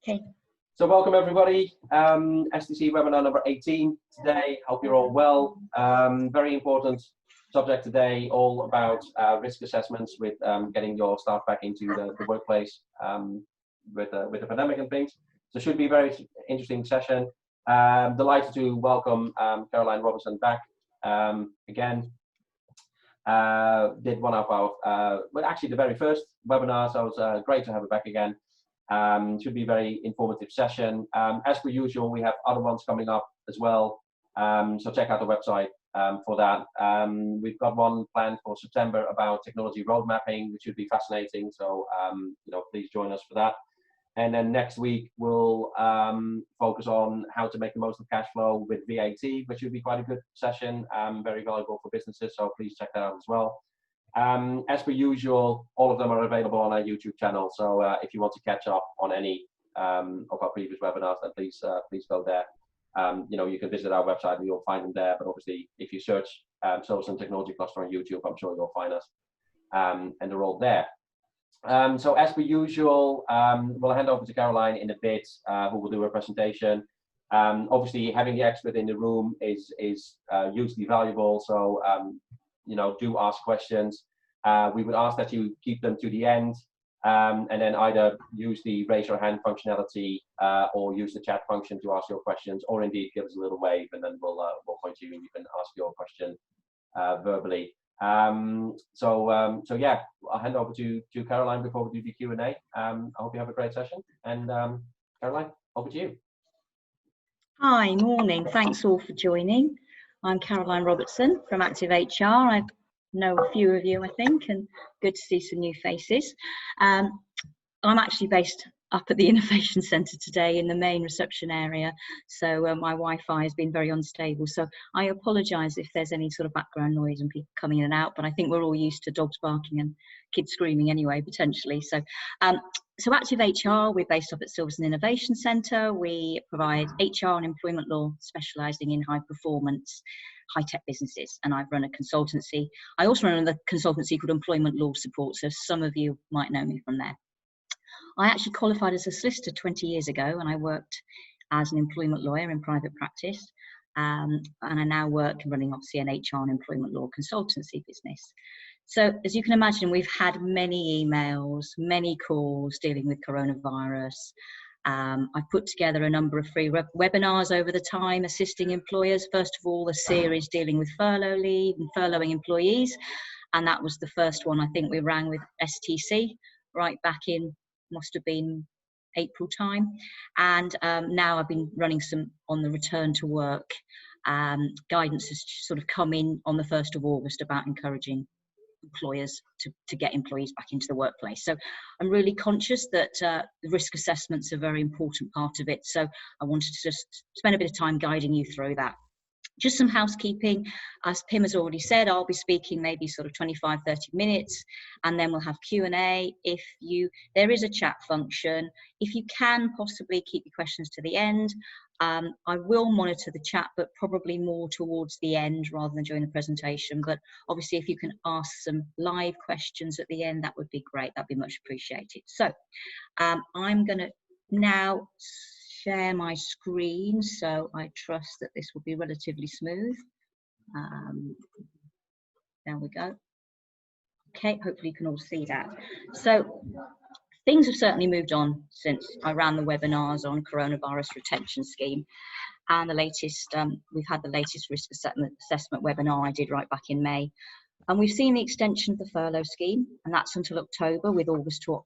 Okay. So welcome everybody, STC webinar number 18 today. Hope you're all well. Very important subject today, all about risk assessments with getting your staff back into the workplace with the pandemic and things. So it should be a very interesting session. Delighted to welcome Caroline Robertson back again. Did one of our, well actually the very first webinar, so it was great to have her back again. Should be a very informative session. As per usual, we have other ones coming up as well, so check out the website for that. We've got one planned for September about technology road mapping, which should be fascinating, so please join us for that. And then next week we'll focus on how to make the most of cash flow with VAT, which should be quite a good session, very valuable for businesses, so please check that out as well. As per usual, all of them are available on our YouTube channel, so if you want to catch up on any of our previous webinars, then please go there. You can visit our website and you'll find them there, but obviously if you search Service and Technology Cluster on YouTube, I'm sure you'll find us, and they're all there. So as per usual, we'll hand over to Caroline in a bit, who will do a presentation. Obviously having the expert in the room is hugely valuable, so do ask questions. We would ask that you keep them to the end, and then either use the raise your hand functionality or use the chat function to ask your questions, or indeed give us a little wave and then we'll point to you and you can ask your question verbally. So yeah, I'll hand over to Caroline before we do the Q&A. I hope you have a great session, and Caroline, over to you. Hi, morning. Thanks all for joining. I'm Caroline Robertson from Active HR. I know a few of you, I think, and good to see some new faces. I'm actually based up at the Innovation Centre today in the main reception area, so my Wi-Fi has been very unstable, so I apologise if there's any sort of background noise and people coming in and out, but I think we're all used to dogs barking and kids screaming anyway, potentially. So Active HR, we're based up at Silverstone Innovation Centre. We provide HR and employment law, specialising in high performance, high-tech businesses, and I've run a consultancy. I also run a consultancy called Employment Law Support, so some of you might know me from there. I actually qualified as a solicitor 20 years ago, and I worked as an employment lawyer in private practice, and I now work running obviously an HR and employment law consultancy business. So as you can imagine, we've had many emails, many calls dealing with coronavirus. I've put together a number of free webinars over the time, assisting employers. First of all, a series dealing with furlough leave and furloughing employees, and that was the first one I think we ran with STC right back in, must have been April time, and now I've been running some on the return to work. Guidance has sort of come in on the 1st of August about encouraging employers to get employees back into the workplace. So I'm really conscious that the risk assessments are a very important part of it, so I wanted to just spend a bit of time guiding you through that. Just some housekeeping. As Pim has already said, I'll be speaking maybe sort of 25-30 minutes, and then we'll have Q&A. There is a chat function. If you can possibly keep your questions to the end. I will monitor the chat, but probably more towards the end rather than during the presentation. But obviously, if you can ask some live questions at the end, that would be great. That'd be much appreciated. So I'm going to now share my screen, so I trust that this will be relatively smooth. There we go. Okay, hopefully you can all see that. So things have certainly moved on since I ran the webinars on coronavirus retention scheme, and the latest, we've had the latest risk assessment webinar I did right back in May, and we've seen the extension of the furlough scheme, and that's until October, with August to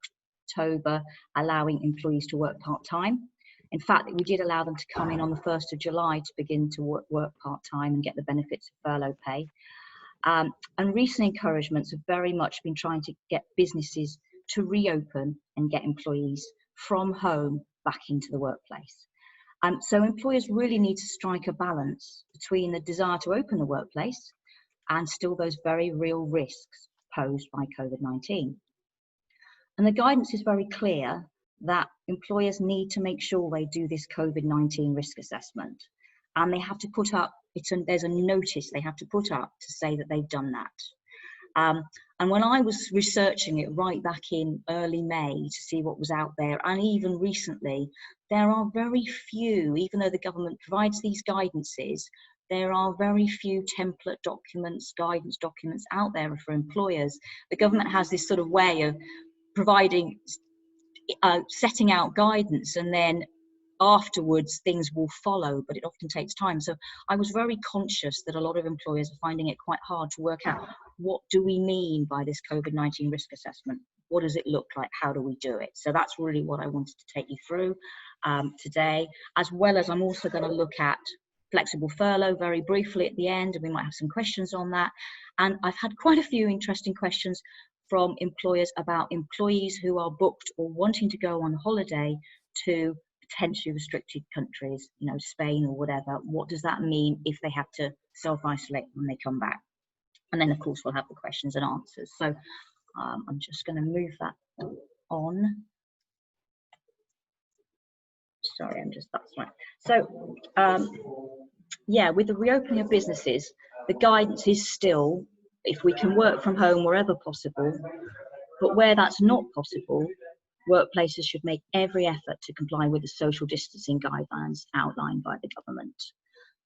October allowing employees to work part-time. In fact, we did allow them to come in on the 1st of July to begin to work part-time and get the benefits of furlough pay. And recent encouragements have very much been trying to get businesses to reopen and get employees from home back into the workplace. So employers really need to strike a balance between the desire to open the workplace and still those very real risks posed by COVID-19. And the guidance is very clear that employers need to make sure they do this COVID-19 risk assessment, and they have to put up, there's a notice they have to put up to say that they've done that. And when I was researching it right back in early May to see what was out there, and even recently, there are very few, even though the government provides these guidances, there are very few template documents, guidance documents out there for employers. The government has this sort of way of providing, setting out guidance, and then afterwards things will follow, but it often takes time. So I was very conscious that a lot of employers are finding it quite hard to work out, what do we mean by this COVID-19 risk assessment? What does it look like? How do we do it? So that's really what I wanted to take you through today, as well as I'm also going to look at flexible furlough very briefly at the end, and we might have some questions on that. And I've had quite a few interesting questions from employers about employees who are booked or wanting to go on holiday to potentially restricted countries, you know, Spain or whatever. What does that mean if they have to self-isolate when they come back? And then of course we'll have the questions and answers. So I'm just going to move that on. Sorry, that's right. So yeah, with the reopening of businesses, the guidance is still, if we can work from home wherever possible, but where that's not possible, workplaces should make every effort to comply with the social distancing guidelines outlined by the government.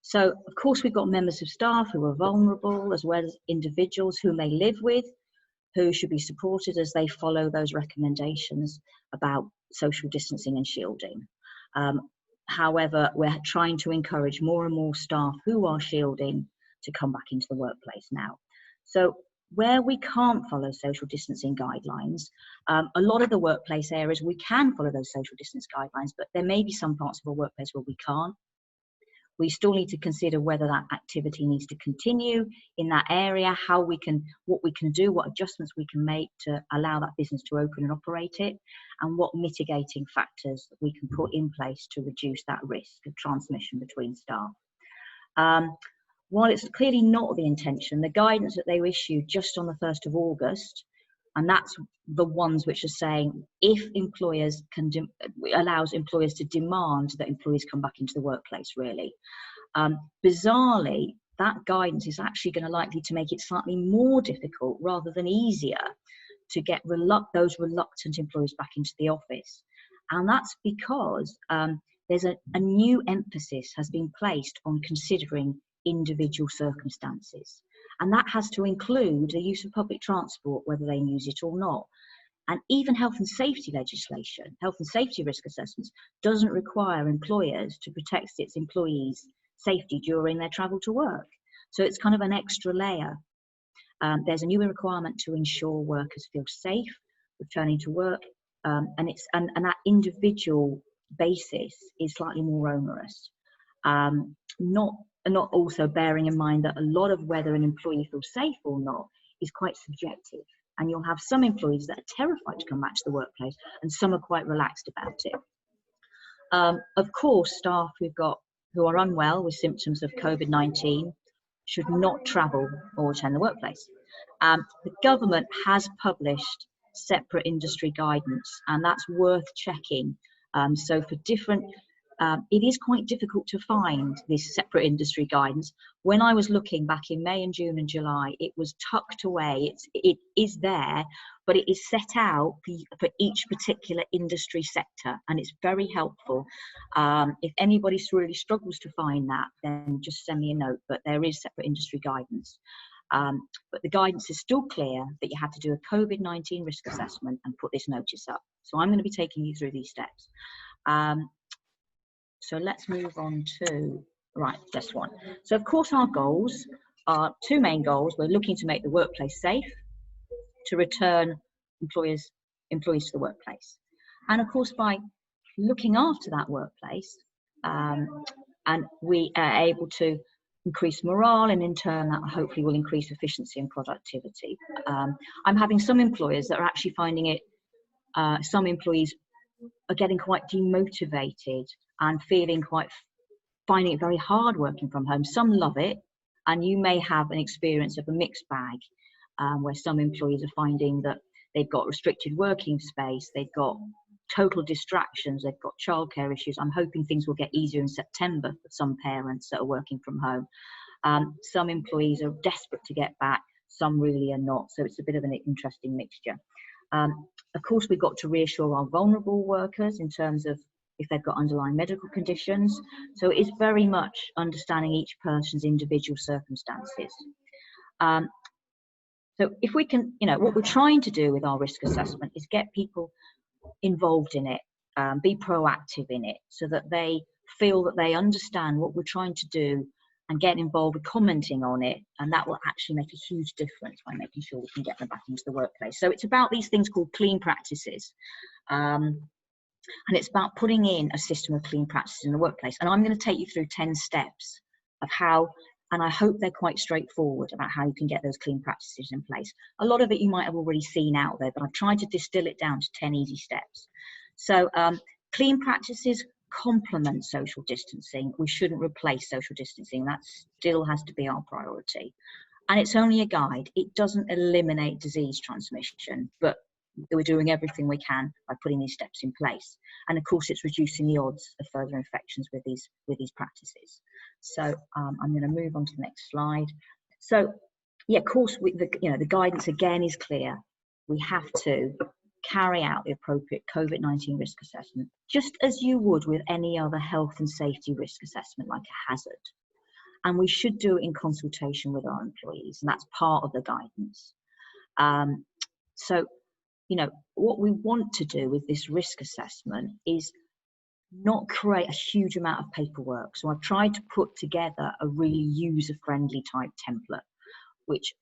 So, of course, we've got members of staff who are vulnerable, as well as individuals whom they live with, who should be supported as they follow those recommendations about social distancing and shielding. However, we're trying to encourage more and more staff who are shielding to come back into the workplace now. So, where we can't follow social distancing guidelines, a lot of the workplace areas, we can follow those social distance guidelines, but there may be some parts of a workplace where we can't. We still need to consider whether that activity needs to continue in that area, what we can do, what adjustments we can make to allow that business to open and operate it, and what mitigating factors that we can put in place to reduce that risk of transmission between staff. While it's clearly not the intention, the guidance that they issued just on the 1st of August, and that's the ones which are saying if employers allows employers to demand that employees come back into the workplace, really. Bizarrely, that guidance is actually going to likely to make it slightly more difficult rather than easier to get those reluctant employees back into the office. And that's because there's a new emphasis has been placed on considering individual circumstances, and that has to include the use of public transport, whether they use it or not. And even health and safety legislation, health and safety risk assessments, doesn't require employers to protect its employees' safety during their travel to work. So it's kind of an extra layer. There's a new requirement to ensure workers feel safe returning to work, and that individual basis is slightly more onerous. Not also bearing in mind that a lot of whether an employee feels safe or not is quite subjective. And you'll have some employees that are terrified to come back to the workplace, and some are quite relaxed about it. Of course, staff who are unwell with symptoms of COVID-19 should not travel or attend the workplace. The government has published separate industry guidance, and that's worth checking. So for different it is quite difficult to find this separate industry guidance. When I was looking back in May and June and July, it was tucked away. It is there, but it is set out for each particular industry sector, and it's very helpful. If anybody really struggles to find that, then just send me a note, but there is separate industry guidance. But the guidance is still clear that you have to do a COVID-19 risk assessment and put this notice up. So I'm going to be taking you through these steps. So let's move on to, this one. So of course our goals are two main goals. We're looking to make the workplace safe, to return employees to the workplace. And of course by looking after that workplace, and we are able to increase morale, and in turn that hopefully will increase efficiency and productivity. I'm having some employers that are actually finding it, some employees are getting quite demotivated and finding it very hard working from home. Some love it, and you may have an experience of a mixed bag, where some employees are finding that they've got restricted working space, they've got total distractions, they've got childcare issues. I'm hoping things will get easier in September for some parents that are working from home. Some employees are desperate to get back. some really are not. So it's a bit of an interesting mixture. Of course, we've got to reassure our vulnerable workers in terms of if they've got underlying medical conditions. So it is very much understanding each person's individual circumstances. So if we can, what we're trying to do with our risk assessment is get people involved in it, be proactive in it, so that they feel that they understand what we're trying to do and get involved with commenting on it, and that will actually make a huge difference by making sure we can get them back into the workplace. So it's about these things called clean practices, and it's about putting in a system of clean practices in the workplace. And I'm going to take you through 10 steps of how, and I hope they're quite straightforward about how you can get those clean practices in place. A lot of it you might have already seen out there, but I've tried to distill it down to 10 easy steps. So clean practices complement social distancing. We shouldn't replace social distancing. That still has to be our priority. And it's only a guide. It doesn't eliminate disease transmission, but we're doing everything we can by putting these steps in place. And of course, it's reducing the odds of further infections with these practices. So I'm going to move on to the next slide. So yeah, of course, the guidance again is clear. We have to carry out the appropriate COVID-19 risk assessment, just as you would with any other health and safety risk assessment, like a hazard. And we should do it in consultation with our employees, and that's part of the guidance. So, what we want to do with this risk assessment is not create a huge amount of paperwork. So I've tried to put together a really user-friendly type template, which,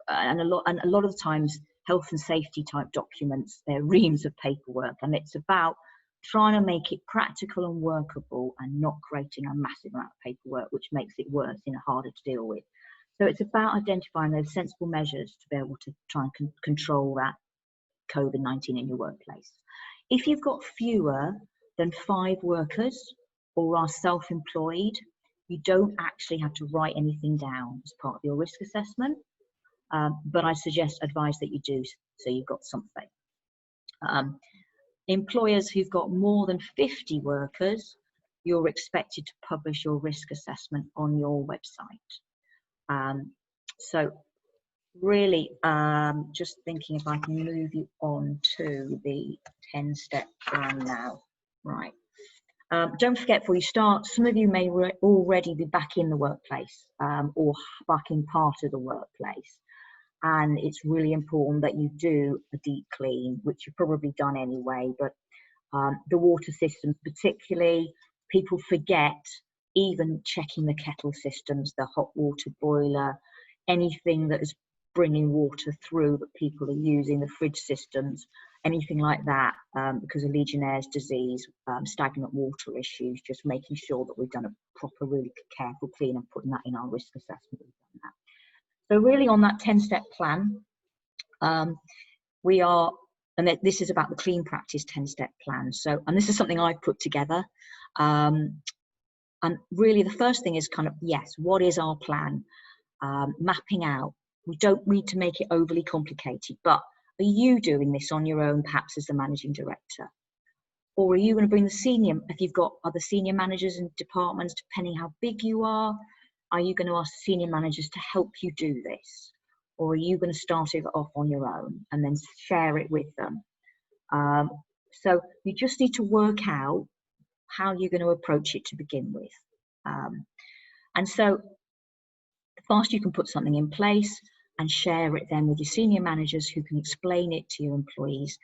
and a lot of the times, health and safety type documents, they're reams of paperwork, and it's about trying to make it practical and workable and not creating a massive amount of paperwork, which makes it worse and harder to deal with. So it's about identifying those sensible measures to be able to try and control that COVID-19 in your workplace. If you've got fewer than 5 workers or are self-employed, you don't actually have to write anything down as part of your risk assessment. But I advise that you do, so you've got something. Employers who've got more than 50 workers, you're expected to publish your risk assessment on your website. So really, just thinking if I can move you on to the 10-step plan now. Right. Don't forget, before you start, some of you may already be back in the workplace or back in part of the workplace. And it's really important that you do a deep clean, which you've probably done anyway, but the water systems particularly, people forget even checking the kettle systems, the hot water boiler, anything that is bringing water through that people are using, the fridge systems, anything like that, because of Legionnaire's disease, stagnant water issues, just making sure that we've done a proper, really careful clean and putting that in our risk assessment. So really on that 10-step plan, we are, and this is about the clean practice 10-step plan. So, and this is something I've put together. And really the first thing is kind of, yes, what is our plan? Mapping out. We don't need to make it overly complicated, but are you doing this on your own, perhaps as the managing director? Or are you going to bring the senior, if you've got other senior managers and departments, depending how big you are you going to ask senior managers to help you do this? Or are you going to start it off on your own and then share it with them? So you just need to work out how you're going to approach it to begin with. And so the faster you can put something in place and share it then with your senior managers who can explain it to your employees,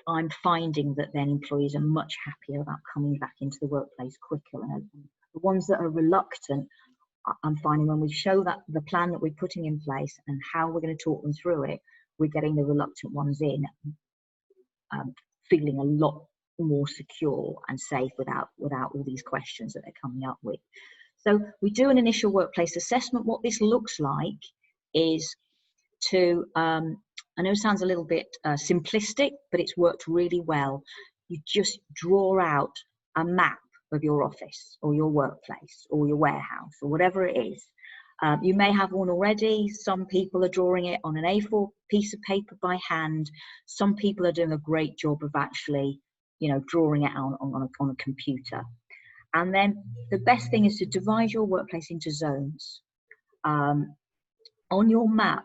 I'm finding that then employees are much happier about coming back into the workplace quicker. And the ones that are reluctant, I'm finding when we show that the plan that we're putting in place and how we're going to talk them through it, we're getting the reluctant ones in, feeling a lot more secure and safe without all these questions that they're coming up with. So we do an initial workplace assessment. What this looks like is to, I know it sounds a little bit simplistic, but it's worked really well. You just draw out a map of your office or your workplace or your warehouse or whatever it is. You may have one already. Some people are drawing it on an A4 piece of paper by hand. Some people are doing a great job of actually, drawing it out on a computer. And then the best thing is to divide your workplace into zones. On your map,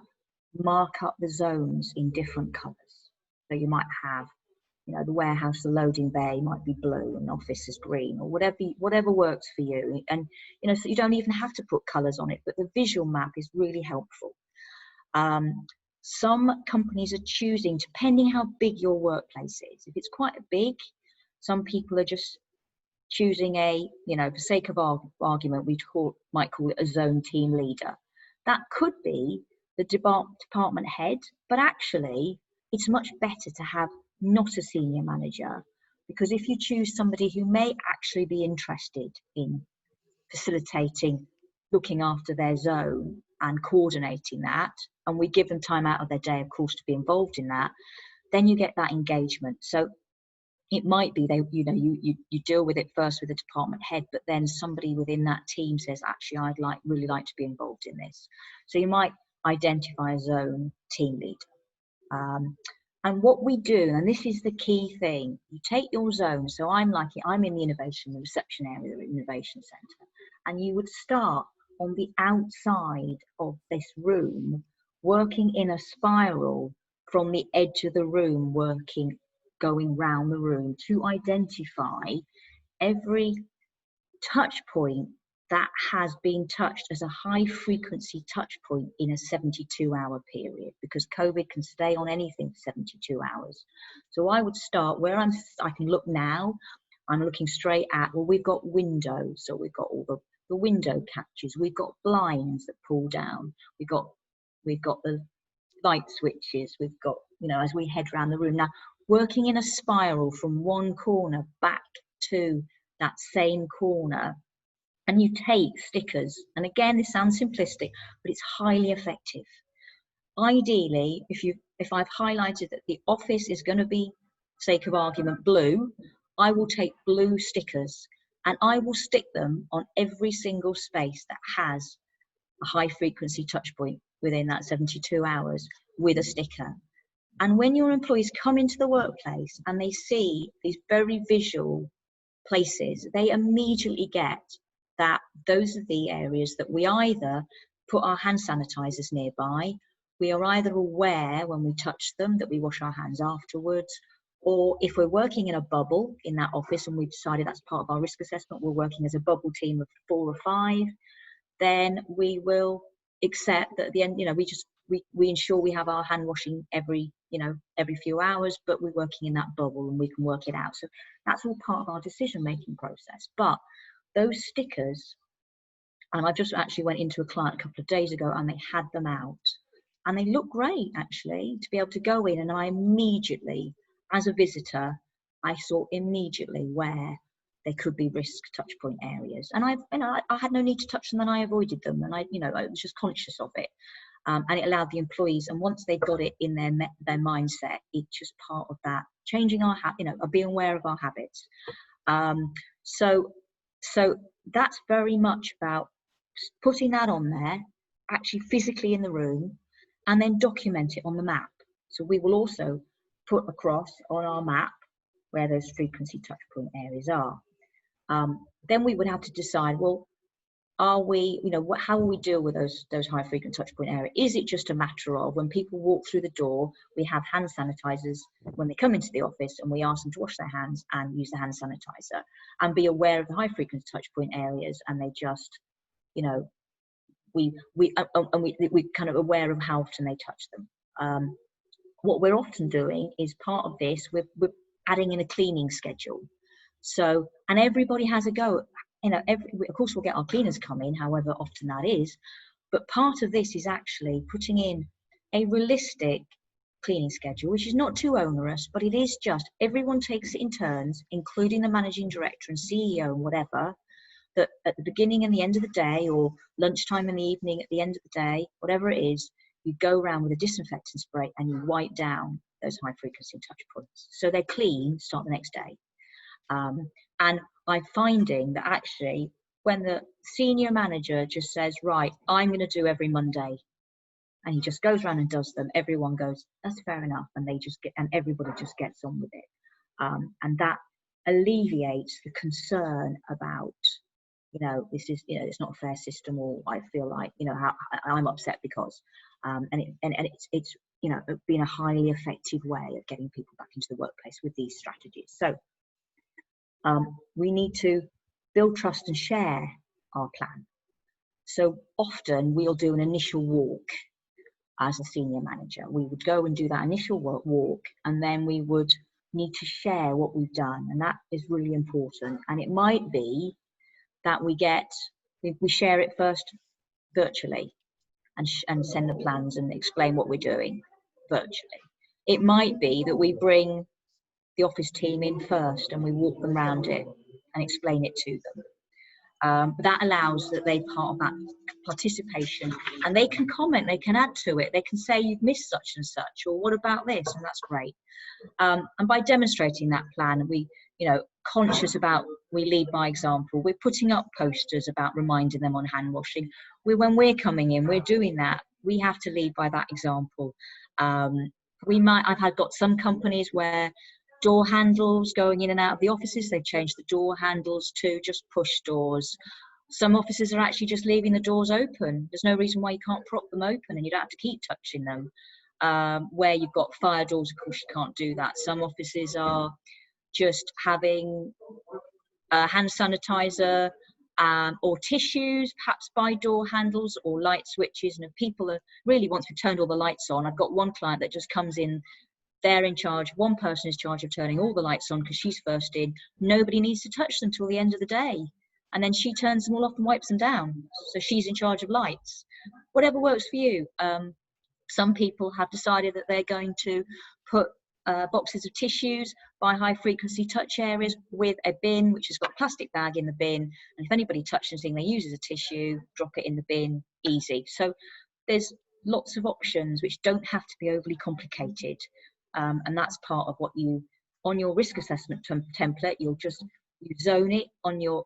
mark up the zones in different colours. So you might have, the warehouse, the loading bay might be blue and office is green, or whatever works for you. And, so you don't even have to put colours on it, but the visual map is really helpful. Some companies are choosing, depending how big your workplace is. If it's quite big, some people are just choosing for sake of argument, we might call it a zone team leader. That could be the department head, but actually it's much better to have not a senior manager, because if you choose somebody who may actually be interested in facilitating, looking after their zone and coordinating that, and we give them time out of their day, of course, to be involved in that, then you get that engagement. So it might be you deal with it first with the department head, but then somebody within that team says, actually, I'd really like to be involved in this. So you might identify a zone team leader. And what we do, and this is the key thing, you take your zone. So I'm in the reception area, the innovation centre, and you would start on the outside of this room, working in a spiral from the edge of the room, going round the room to identify every touch point that has been touched as a high frequency touch point in a 72-hour period, because COVID can stay on anything for 72 hours. So I would start where I can look now. I'm looking straight at, well, we've got windows, so we've got all the window catches, we've got blinds that pull down, we've got the light switches, we've got, as we head around the room now, working in a spiral from one corner back to that same corner. And you take stickers, and again, this sounds simplistic, but it's highly effective. Ideally, if I've highlighted that the office is going to be, sake of argument, blue, I will take blue stickers and I will stick them on every single space that has a high frequency touch point within that 72 hours with a sticker. And when your employees come into the workplace and they see these very visual places, they immediately get that those are the areas that we either put our hand sanitizers nearby, we are either aware when we touch them that we wash our hands afterwards, or if we're working in a bubble in that office and we've decided that's part of our risk assessment, we're working as a bubble team of 4 or 5, then we will accept that at the end, we ensure we have our hand washing every few hours, but we're working in that bubble and we can work it out. So that's all part of our decision-making process. But those stickers, and I just actually went into a client a couple of days ago and they had them out and they look great, actually, to be able to go in, and I immediately, as a visitor, I saw immediately where there could be risk touch point areas, and I had no need to touch them and I avoided them, and I was just conscious of it. And it allowed the employees, and once they've got it in their mindset, it's just part of that changing our of being aware of our habits. So that's very much about putting that on there, actually physically in the room, and then document it on the map. So we will also put across on our map where those frequency touch point areas are. Then we would have to decide, well, are we, how will we deal with those high frequency touch point areas? Is it just a matter of when people walk through the door, we have hand sanitizers when they come into the office and we ask them to wash their hands and use the hand sanitizer and be aware of the high frequency touch point areas, and they just, we kind of aware of how often they touch them. What we're often doing is part of this, we're adding in a cleaning schedule. So, and everybody has a go. Of course, we'll get our cleaners come in, however often that is. But part of this is actually putting in a realistic cleaning schedule, which is not too onerous, but it is just everyone takes it in turns, including the managing director and CEO and whatever, that at the beginning and the end of the day, or lunchtime in the evening at the end of the day, whatever it is, you go around with a disinfectant spray and you wipe down those high frequency touch points. So they're clean, start the next day. And I'm finding that actually when the senior manager just says, right, I'm going to do every Monday, and he just goes around and does them, everyone goes, that's fair enough, and everybody just gets on with it. And that alleviates the concern about, you know, this is, you know, it's not a fair system, or I feel like, you know, how I'm upset because, and it's you know, been a highly effective way of getting people back into the workplace with these strategies. So we need to build trust and share our plan. So often we'll do an initial walk as a senior manager. We would go and do that initial walk, and then we would need to share what we've done, and that is really important. And it might be that we share it first virtually and send the plans and explain what we're doing virtually. It might be that we bring the office team in first and we walk them around it and explain it to them. But that allows that they're part of that participation, and they can comment, they can add to it, they can say you've missed such and such, or what about this, and that's great. And by demonstrating that plan, we, you know, conscious about, we lead by example. We're putting up posters about reminding them on hand washing. When we're coming in, we're doing that. We have to lead by that example. I've got some companies where door handles going in and out of the offices, they've changed the door handles to just push doors. Some offices are actually just leaving the doors open. There's no reason why you can't prop them open, and you don't have to keep touching them. Where you've got fire doors, of course you can't do that. Some offices are just having hand sanitizer or tissues, perhaps by door handles or light switches. And if people are really, once we've turned all the lights on, I've got one client that just comes in, they're in charge, one person is in charge of turning all the lights on because she's first in. Nobody needs to touch them till the end of the day. And then she turns them all off and wipes them down. So she's in charge of lights. Whatever works for you. Some people have decided that they're going to put boxes of tissues by high frequency touch areas with a bin, which has got a plastic bag in the bin. And if anybody touches anything they use as a tissue, drop it in the bin, easy. So there's lots of options which don't have to be overly complicated. And that's part of what you, on your risk assessment template, you'll zone it on you'll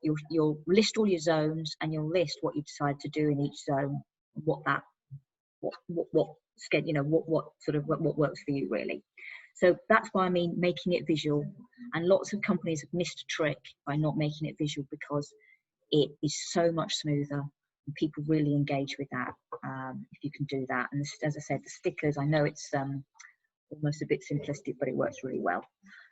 list all your zones, and you'll list what you decide to do in each zone, what works for you really. So that's why I mean making it visual, and lots of companies have missed a trick by not making it visual, because it is so much smoother and people really engage with that if you can do that. And as I said, the stickers, I know it's almost a bit simplistic, but it works really well.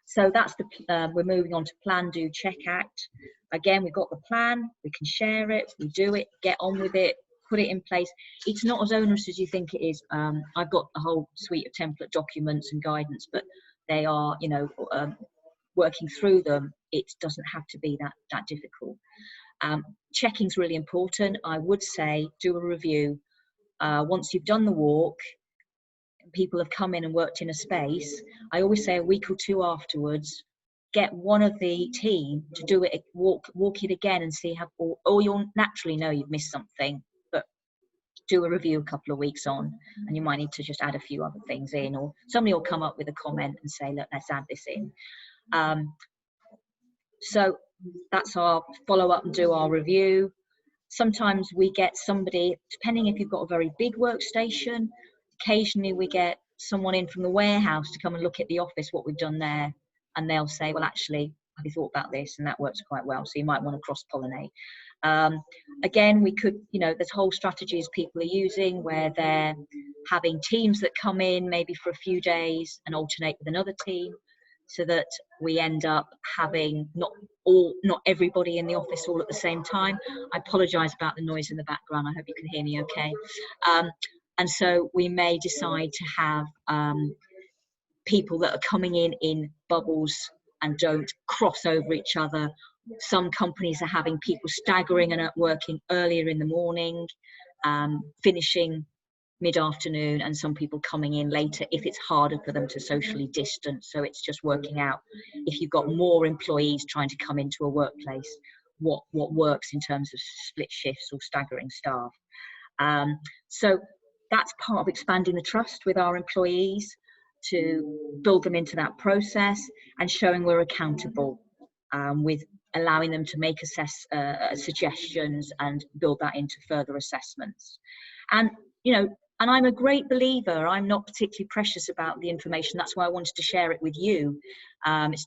So that's we're moving on to plan, do, check, act. Again, we've got the plan, we can share it, we do it, get on with it, put it in place. It's not as onerous as you think it is. I've got a whole suite of template documents and guidance, but they are, you know, working through them, it doesn't have to be that difficult. Checking's really important. I would say do a review. Once you've done the walk, people have come in and worked in a space, I always say a week or two afterwards, get one of the team to do it, walk it again and see how, or you'll naturally know you've missed something, but do a review a couple of weeks on, and you might need to just add a few other things in, or somebody will come up with a comment and say, look, let's add this in. So that's our follow up and do our review. Sometimes we get somebody, depending if you've got a very big workstation, occasionally we get someone in from the warehouse to come and look at the office, what we've done there, and they'll say, well, actually, have you thought about this? And that works quite well. So you might want to cross-pollinate. Again, we could, you know, there's whole strategies people are using where they're having teams that come in maybe for a few days and alternate with another team, so that we end up having not everybody in the office all at the same time. I apologize about the noise in the background. I hope you can hear me okay. And so we may decide to have people that are coming in bubbles and don't cross over each other. Some companies are having people staggering and working earlier in the morning, finishing mid-afternoon, and some people coming in later if it's harder for them to socially distance. So it's just working out, if you've got more employees trying to come into a workplace, what works in terms of split shifts or staggering staff. So that's part of expanding the trust with our employees, to build them into that process, and showing we're accountable, with allowing them to make suggestions and build that into further assessments. And, you know, and I'm a great believer, I'm not particularly precious about the information. That's why I wanted to share it with you. It's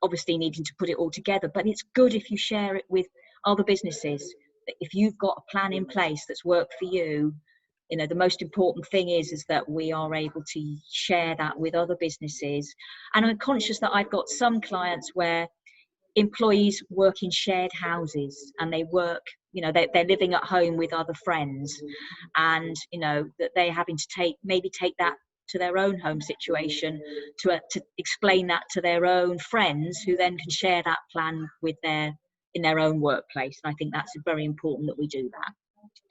obviously needing to put it all together, but it's good if you share it with other businesses. If you've got a plan in place that's worked for you, you know, the most important thing is that we are able to share that with other businesses. And I'm conscious that I've got some clients where employees work in shared houses, and they work, you know, they're living at home with other friends, and, you know, that they're having to maybe take that to their own home situation, to explain that to their own friends, who then can share that plan with in their own workplace. And I think that's very important that we do that.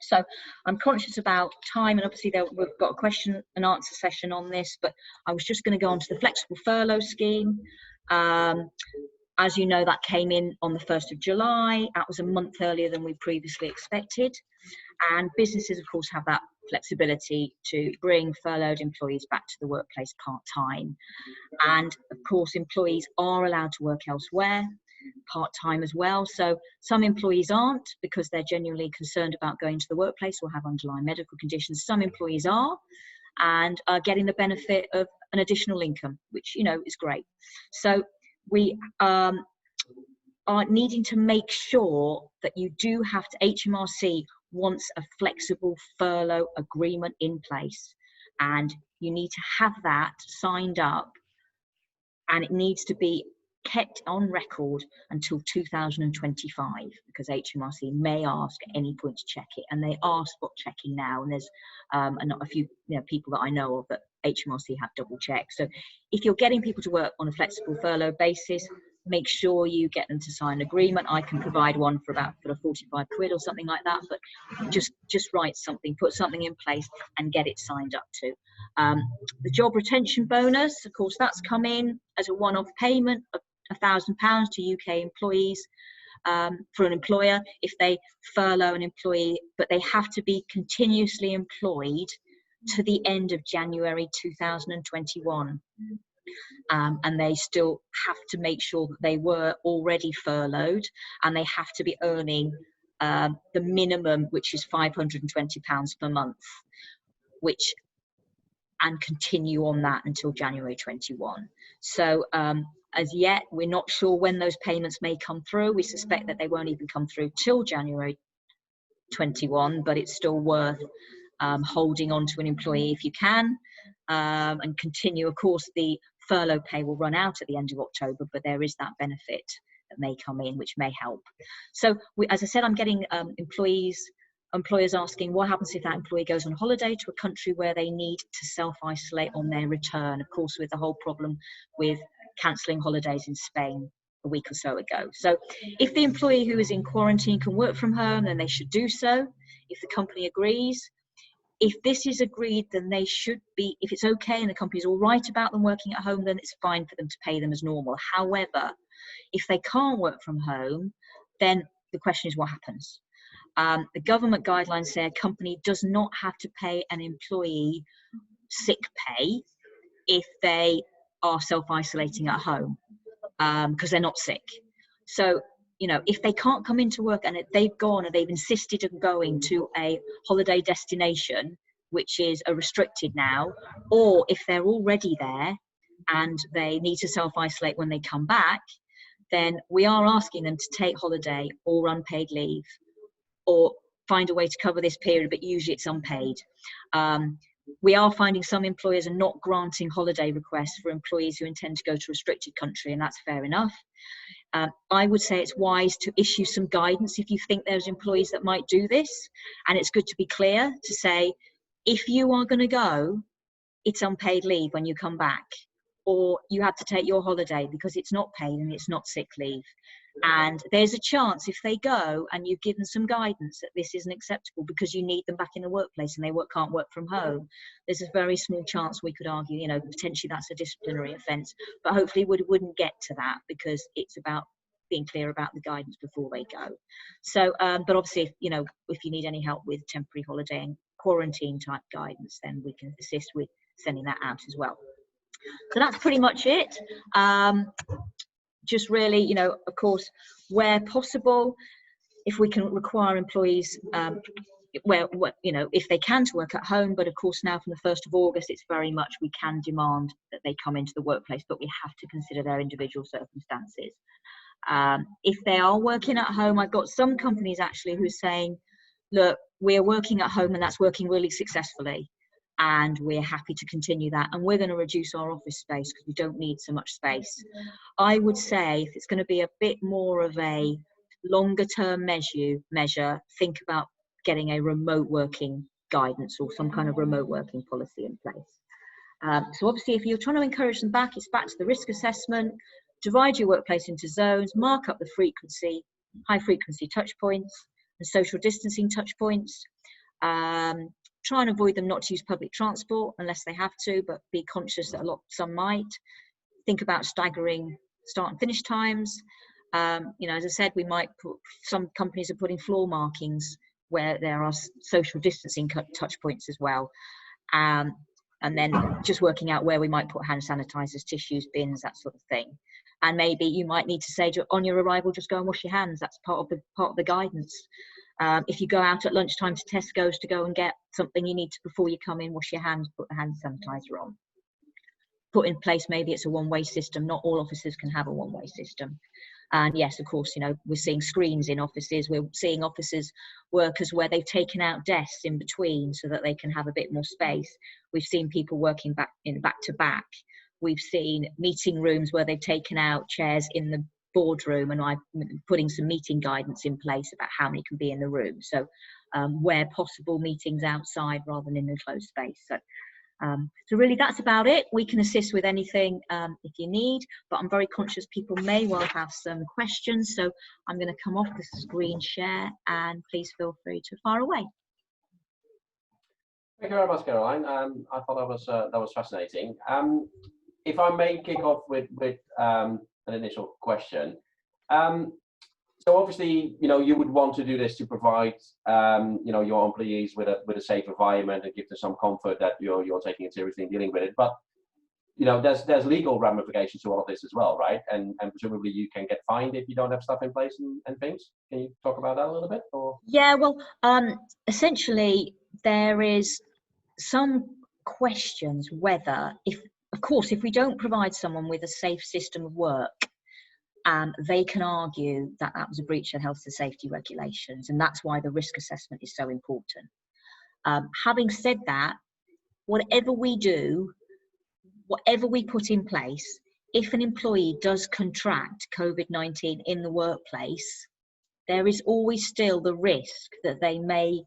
So I'm conscious about time, and obviously we've got a question and answer session on this, but I was just going to go on to the flexible furlough scheme. As you know, that came in on the 1st of July. That was a month earlier than we previously expected. And businesses, of course, have that flexibility to bring furloughed employees back to the workplace part-time. And of course, employees are allowed to work elsewhere part-time as well. So some employees aren't, because they're genuinely concerned about going to the workplace or have underlying medical conditions. Some employees are, and are getting the benefit of an additional income, which, you know, is great. So we are needing to make sure that you do have to, HMRC wants a flexible furlough agreement in place, and you need to have that signed up, and it needs to be kept on record until 2025, because HMRC may ask at any point to check it, and they are spot checking now, and there's a few, you know, people that I know of that HMRC have double checked. So if you're getting people to work on a flexible furlough basis, make sure you get them to sign an agreement. I can provide one for about 45 quid or something like that, but just write something, put something in place and get it signed up to. The job retention bonus, of course, that's come in as a one-off payment of £1,000 to UK employees, for an employer if they furlough an employee, but they have to be continuously employed to the end of January 2021. And they still have to make sure that they were already furloughed, and they have to be earning the minimum, which is £520 per month, and continue on that until January 21. So as yet, we're not sure when those payments may come through. We suspect that they won't even come through till January 21, but it's still worth holding on to an employee if you can, and continue. Of course, the furlough pay will run out at the end of October, but there is that benefit that may come in, which may help. So as I said, I'm getting employers asking what happens if that employee goes on holiday to a country where they need to self-isolate on their return, of course, with the whole problem with cancelling holidays in Spain a week or so ago. So if the employee who is in quarantine can work from home, then they should do so, if the company agrees. If this is agreed, then they should be, if it's okay and the company's all right about them working at home, then it's fine for them to pay them as normal. However, if they can't work from home, then the question is what happens? The government guidelines say a company does not have to pay an employee sick pay if they are self-isolating at home, because they're not sick. So, you know, if they can't come into work and they've gone and they've insisted on going to a holiday destination, which is a restricted now, or if they're already there and they need to self-isolate when they come back, then we are asking them to take holiday or unpaid leave, or find a way to cover this period, but usually it's unpaid. We are finding some employers are not granting holiday requests for employees who intend to go to a restricted country, and that's fair enough. I would say it's wise to issue some guidance if you think there's employees that might do this, and it's good to be clear to say, if you are going to go, it's unpaid leave when you come back, or you have to take your holiday because it's not paid and it's not sick leave. And there's a chance if they go and you've given some guidance that this isn't acceptable because you need them back in the workplace and they can't work from home, there's a very small chance we could argue, you know, potentially that's a disciplinary offence, but hopefully we wouldn't get to that, because it's about being clear about the guidance before they go. So, but obviously, you know, if you need any help with temporary holiday and quarantine type guidance, then we can assist with sending that out as well. So that's pretty much it. Just really, you know, of course, where possible, if we can require employees, you know, if they can, to work at home. But of course, now from the 1st of August, it's very much we can demand that they come into the workplace, but we have to consider their individual circumstances. If they are working at home, I've got some companies actually who are saying, look, we're working at home and that's working really successfully, and we're happy to continue that, and we're going to reduce our office space because we don't need so much space. I would say if it's going to be a bit more of a longer term measure, think about getting a remote working guidance or some kind of remote working policy in place. So obviously if you're trying to encourage them back, it's back to the risk assessment, divide your workplace into zones, mark up the frequency, high frequency touch points and social distancing touch points. Try and avoid them not to use public transport unless they have to, but be conscious that some might. Think about staggering start and finish times. You know, as I said, some companies are putting floor markings where there are social distancing touch points as well. And then just working out where we might put hand sanitizers, tissues, bins, that sort of thing. And maybe you might need to say on your arrival, just go and wash your hands. That's part of the guidance. If you go out at lunchtime to Tesco's to go and get something you need to before you come in, wash your hands, put the hand sanitizer on. Put in place, maybe it's a one-way system. Not all offices can have a one-way system. And yes, of course, you know, we're seeing screens in offices. We're seeing workers where they've taken out desks in between so that they can have a bit more space. We've seen people working back to back. We've seen meeting rooms where they've taken out chairs in the boardroom, and I'm putting some meeting guidance in place about how many can be in the room. So where possible, meetings outside rather than in a closed space. So really that's about it. We can assist with anything if you need, but I'm very conscious people may well have some questions. So I'm going to come off the screen share and please feel free to fire away. Thank you very much, Caroline. I thought that was fascinating. If I may kick off with an initial question. So obviously, you know, you would want to do this to provide, you know, your employees with a safe environment and give them some comfort that you're taking it seriously and dealing with it. But you know, there's legal ramifications to all of this as well, right? And presumably you can get fined if you don't have stuff in place and things. Can you talk about that a little bit? Or? Yeah, well, essentially there is some questions whether, of course, if we don't provide someone with a safe system of work, they can argue that that was a breach of health and safety regulations, and that's why the risk assessment is so important. Having said that, whatever we do, whatever we put in place, if an employee does contract COVID-19 in the workplace, there is always still the risk that they may,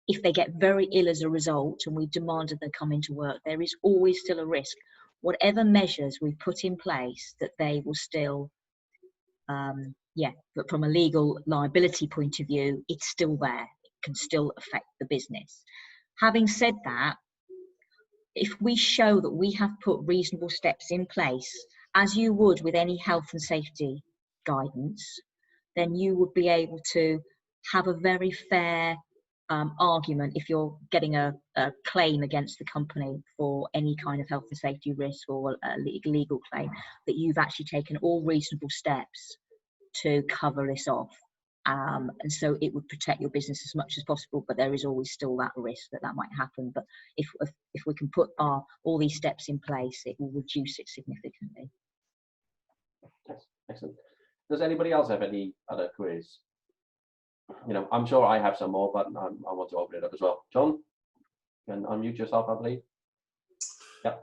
if they get very ill as a result and we demanded they come into work, there is always still a risk, whatever measures we put in place, that they will still but from a legal liability point of view, it's still there. It can still affect the business. Having said that, if we show that we have put reasonable steps in place, as you would with any health and safety guidance, then you would be able to have a very fair argument if you're getting a claim against the company for any kind of health and safety risk or a legal claim, that you've actually taken all reasonable steps to cover this off. And so it would protect your business as much as possible, but there is always still that risk that might happen. But if we can put all these steps in place, it will reduce it significantly. Yes, excellent. Does anybody else have any other queries? You know, I'm sure I have some more, but I want to open it up as well. John, you can unmute yourself, I believe. Yeah.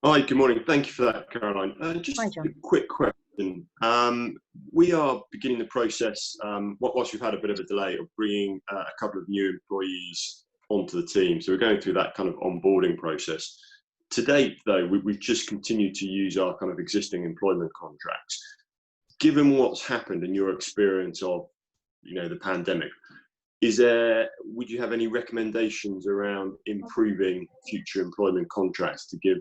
Hi, good morning. Thank you for that, Caroline. Just Hi, a John. quick question. We are beginning the process, whilst we've had a bit of a delay, of bringing a couple of new employees onto the team. So we're going through that kind of onboarding process. To date, though, we've just continued to use our kind of existing employment contracts. Given what's happened in your experience of, you know, the pandemic, would you have any recommendations around improving future employment contracts to give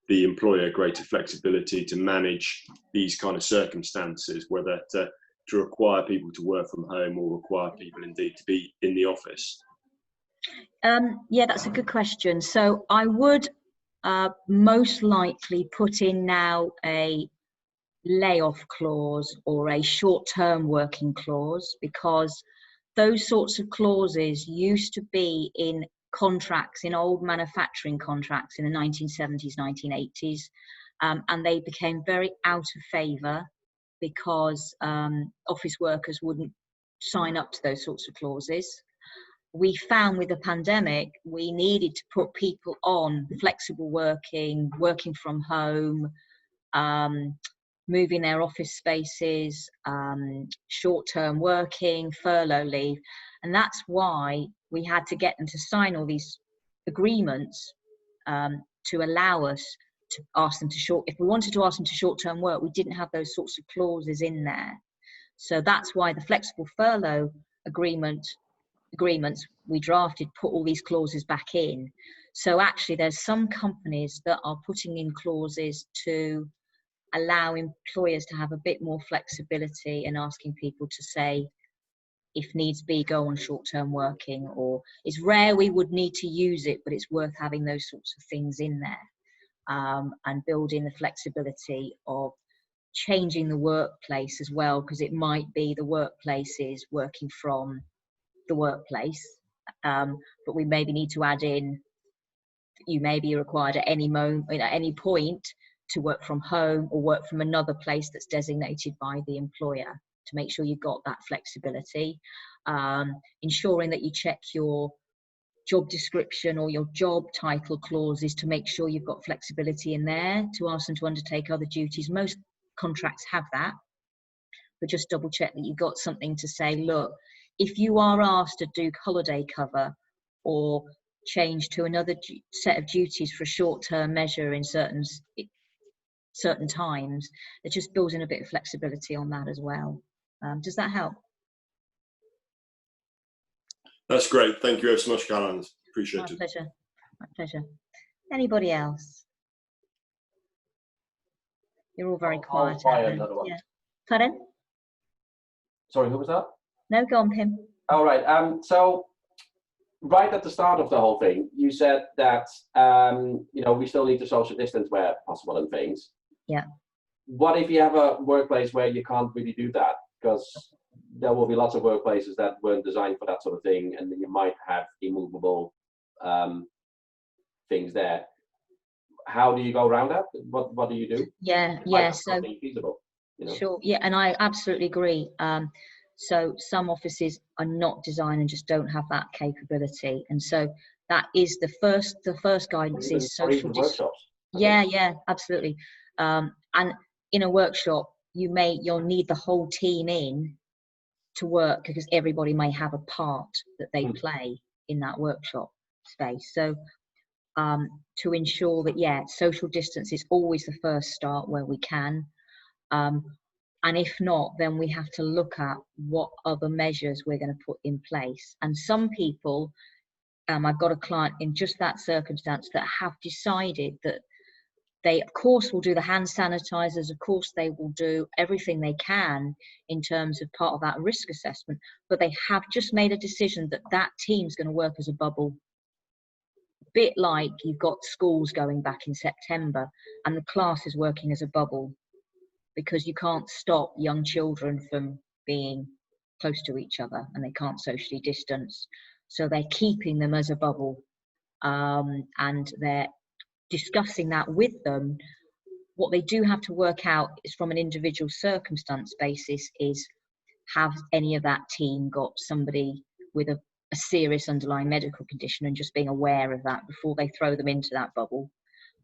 the employer greater flexibility to manage these kind of circumstances, whether to require people to work from home or require people indeed to be in the office? Yeah, that's a good question. So I would most likely put in now a layoff clause or a short-term working clause, because those sorts of clauses used to be in contracts, in old manufacturing contracts in the 1970s, 1980s, and they became very out of favour because office workers wouldn't sign up to those sorts of clauses. We found with the pandemic, we needed to put people on flexible working, working from home, moving their office spaces, short-term working, furlough leave. And that's why we had to get them to sign all these agreements to allow us to ask them to if we wanted to ask them to short-term work, we didn't have those sorts of clauses in there. So that's why the flexible furlough agreements we drafted put all these clauses back in. So actually there's some companies that are putting in clauses to allow employers to have a bit more flexibility and asking people to say, if needs be, go on short-term working, or it's rare we would need to use it, but it's worth having those sorts of things in there, and building the flexibility of changing the workplace as well, because it might be the workplace is working from the workplace, but we maybe need to add in, you may be required at any moment, at any point, to work from home or work from another place that's designated by the employer, to make sure you've got that flexibility. Ensuring that you check your job description or your job title clauses to make sure you've got flexibility in there to ask them to undertake other duties. Most contracts have that, but just double check that you've got something to say, look, if you are asked to do holiday cover or change to another set of duties for a short-term measure in certain times, it just builds in a bit of flexibility on that as well. Does that help? That's great. Thank you ever so much, Caroline. Appreciate it. My pleasure. My pleasure. Anybody else? You're all very quiet. I'll try another one. Yeah. Pardon? Sorry, who was that? No, go on, Pim. All right. So right at the start of the whole thing, you said that we still need to social distance where possible and things. Yeah. What if you have a workplace where you can't really do that? Because there will be lots of workplaces that weren't designed for that sort of thing, and then you might have immovable things there. How do you go around that? What do you do? Yeah. So feasible, Sure. Yeah, and I absolutely agree. So some offices are not designed and just don't have that capability, and so that is the first guidance is social workshops. Yeah, absolutely. And in a workshop, you'll need the whole team in to work, because everybody may have a part that they play in that workshop space. So to ensure that, social distance is always the first start where we can. And if not, then we have to look at what other measures we're going to put in place. And some people, I've got a client in just that circumstance that have decided that they, of course, will do the hand sanitizers, of course, they will do everything they can in terms of part of that risk assessment, but they have just made a decision that that team's going to work as a bubble. A bit like you've got schools going back in September and the class is working as a bubble, because you can't stop young children from being close to each other and they can't socially distance. So they're keeping them as a bubble, and they're discussing that with them. What they do have to work out is, from an individual circumstance basis, is have any of that team got somebody with a serious underlying medical condition, and just being aware of that before they throw them into that bubble.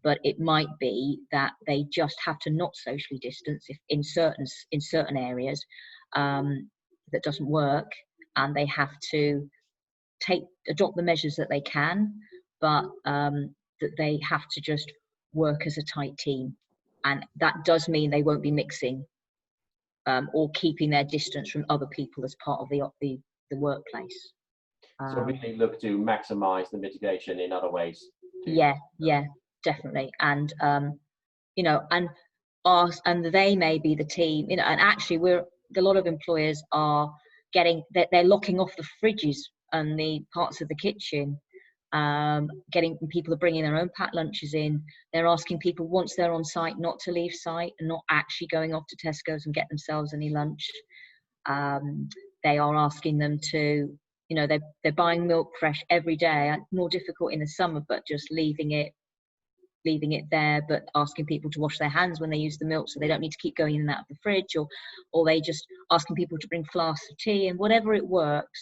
But it might be that they just have to not socially distance if in certain areas that doesn't work, and they have to adopt the measures that they can, but that they have to just work as a tight team, and that does mean they won't be mixing or keeping their distance from other people as part of the workplace. So really look to maximize the mitigation in other ways. Yeah, definitely. And and they may be the team, and actually a lot of employers are they're locking off the fridges and the parts of the kitchen, people are bringing their own packed lunches in. They're asking people, once they're on site, not to leave site and not actually going off to Tesco's and get themselves any lunch. They are asking them to, they're buying milk fresh every day. More difficult in the summer, but just leaving it, leaving it there, but asking people to wash their hands when they use the milk so they don't need to keep going in and out of the fridge, or they just asking people to bring flasks of tea, and whatever it works.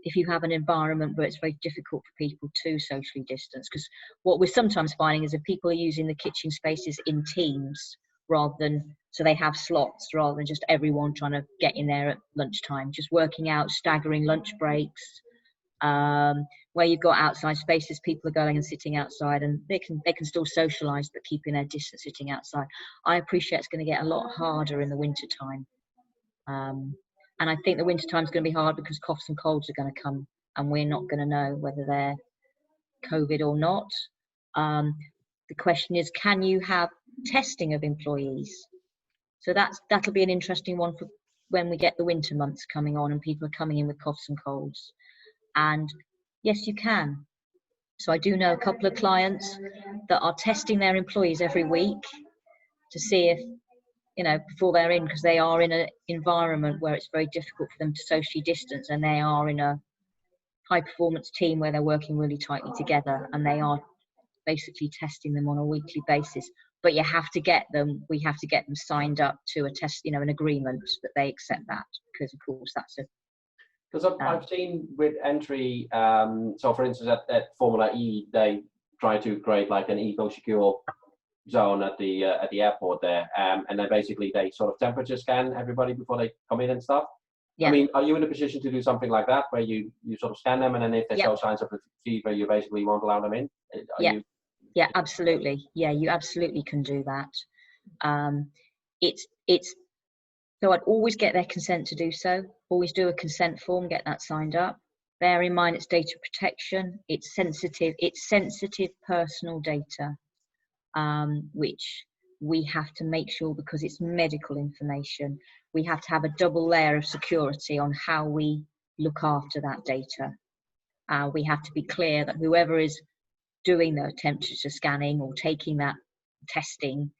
If you have an environment where it's very difficult for people to socially distance, because what we're sometimes finding is if people are using the kitchen spaces in teams rather than, so they have slots rather than just everyone trying to get in there at lunchtime, just working out staggering lunch breaks, where you've got outside spaces, people are going and sitting outside, and they can still socialise but keeping their distance sitting outside. I appreciate it's going to get a lot harder in the winter time. And I think the winter time is going to be hard because coughs and colds are going to come, and we're not going to know whether they're COVID or not. The question is, can you have testing of employees? So that'll be an interesting one for when we get the winter months coming on and people are coming in with coughs and colds. And yes, you can. So I do know a couple of clients that are testing their employees every week to see if, before they're in, because they are in an environment where it's very difficult for them to socially distance, and they are in a high performance team where they're working really tightly together, and they are basically testing them on a weekly basis. But we have to get them signed up to a test, an agreement that they accept that, because of course that's a... Because I've seen with entry, so for instance at Formula E, they try to create like an eco-secure zone at the airport there, and then basically they sort of temperature scan everybody before they come in and stuff. Yeah. I mean, are you in a position to do something like that, where you sort of scan them, and then if they show signs of a fever, you basically won't allow them in? Yeah, absolutely. Yeah, you absolutely can do that. So I'd always get their consent to do so. Always do a consent form, get that signed up. Bear in mind, it's data protection. It's sensitive personal data, which we have to make sure, because it's medical information, we have to have a double layer of security on how we look after that data. We have to be clear that whoever is doing the temperature scanning or taking that testing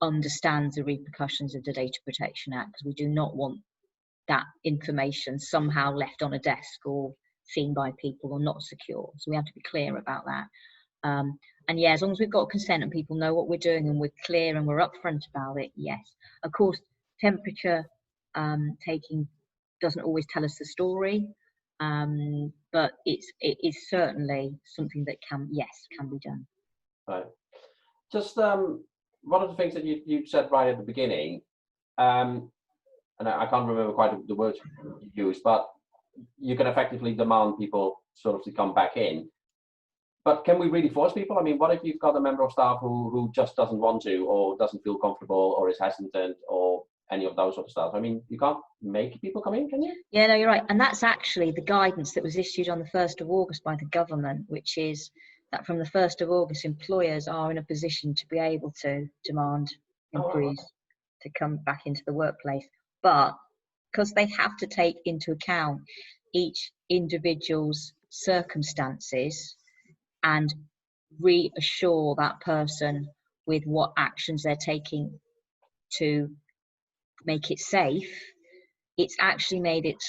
understands the repercussions of the Data Protection Act, because we do not want that information somehow left on a desk or seen by people or not secure. So we have to be clear about that. And yeah, as long as we've got consent and people know what we're doing and we're clear and we're upfront about it, yes. Of course, temperature taking doesn't always tell us the story, but it is certainly something that can be done. Right. Just one of the things that you said right at the beginning, and I can't remember quite the words you used, but you can effectively demand people sort of to come back in. But can we really force people? I mean, what if you've got a member of staff who just doesn't want to, or doesn't feel comfortable, or is hesitant, or any of those sort of stuff? I mean, you can't make people come in, can you? Yeah, no, you're right. And that's actually the guidance that was issued on the 1st of August by the government, which is that from the 1st of August, employers are in a position to be able to demand employees to come back into the workplace. But because they have to take into account each individual's circumstances and reassure that person with what actions they're taking to make it safe, it's actually made it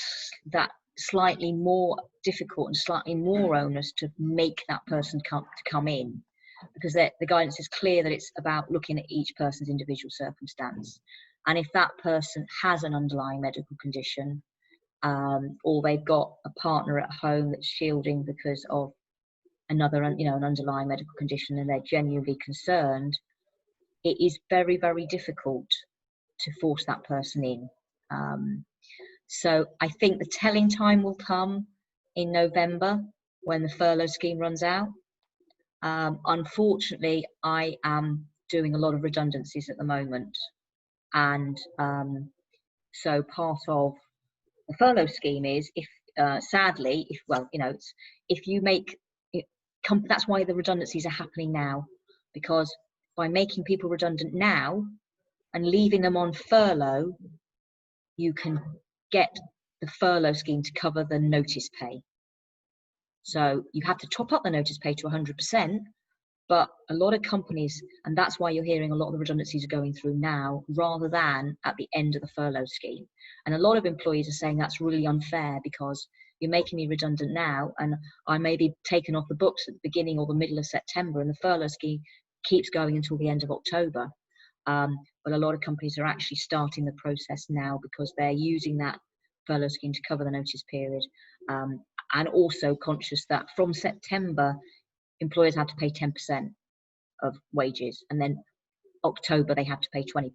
that slightly more difficult and slightly more onerous to make that person come in, because the guidance is clear that it's about looking at each person's individual circumstance. And if that person has an underlying medical condition, or they've got a partner at home that's shielding because of an underlying medical condition, and they're genuinely concerned, it is very, very difficult to force that person in. So I think the telling time will come in November when the furlough scheme runs out. Unfortunately, I am doing a lot of redundancies at the moment. And so part of the furlough scheme is, if you make it, that's why the redundancies are happening now, because by making people redundant now and leaving them on furlough, you can get the furlough scheme to cover the notice pay. So you have to top up the notice pay to 100%, but a lot of companies, and that's why you're hearing a lot of the redundancies are going through now rather than at the end of the furlough scheme. And a lot of employees are saying that's really unfair, because you're making me redundant now, and I may be taken off the books at the beginning or the middle of September, and the furlough scheme keeps going until the end of October. But a lot of companies are actually starting the process now because they're using that furlough scheme to cover the notice period, and also conscious that from September, employers have to pay 10% of wages, and then October they have to pay 20%.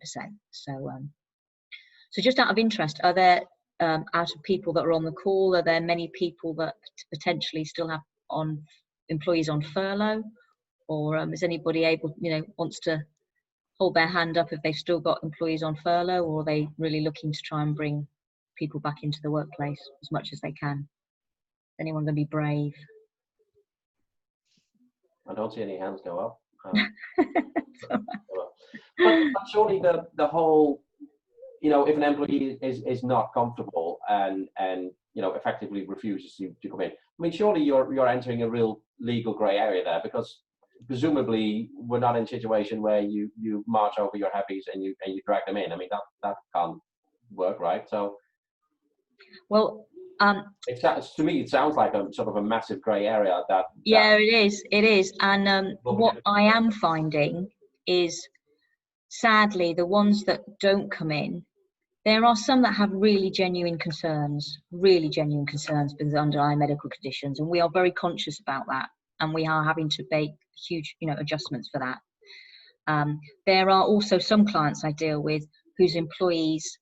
So just out of interest, are there, out of people that are on the call, are there many people that potentially still have employees on furlough, or is anybody able, wants to hold their hand up if they've still got employees on furlough, or are they really looking to try and bring people back into the workplace as much as they can? Is anyone going to be brave? I don't see any hands go up. But surely the whole, if an employee is not comfortable and effectively refuses to come in, I mean, surely you're entering a real legal grey area there, because presumably we're not in a situation where you march over your happies and you drag them in. I mean, that can't work, right? So, well, to me it sounds like a sort of a massive grey area. Yeah, it is, and what I am finding is, sadly, the ones that don't come in, there are some that have really genuine concerns because of underlying medical conditions, and we are very conscious about that, and we are having to make huge, adjustments for that. There are also some clients I deal with whose employees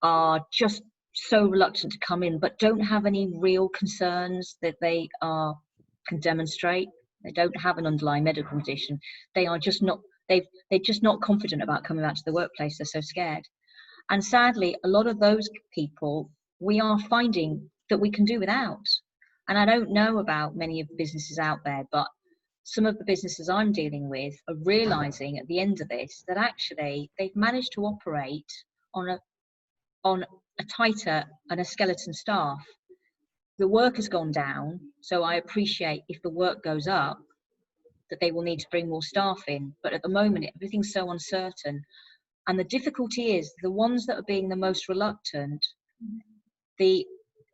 are just so reluctant to come in, but don't have any real concerns that they can demonstrate. They don't have an underlying medical condition. They are just not. They're just not confident about coming back to the workplace. They're so scared. And sadly, a lot of those people, we are finding that we can do without. And I don't know about many of the businesses out there, but some of the businesses I'm dealing with are realizing at the end of this that actually they've managed to operate on a tighter and a skeleton staff. The work has gone down, so I appreciate if the work goes up that they will need to bring more staff in. But at the moment, everything's so uncertain. And the difficulty is the ones that are being the most reluctant, the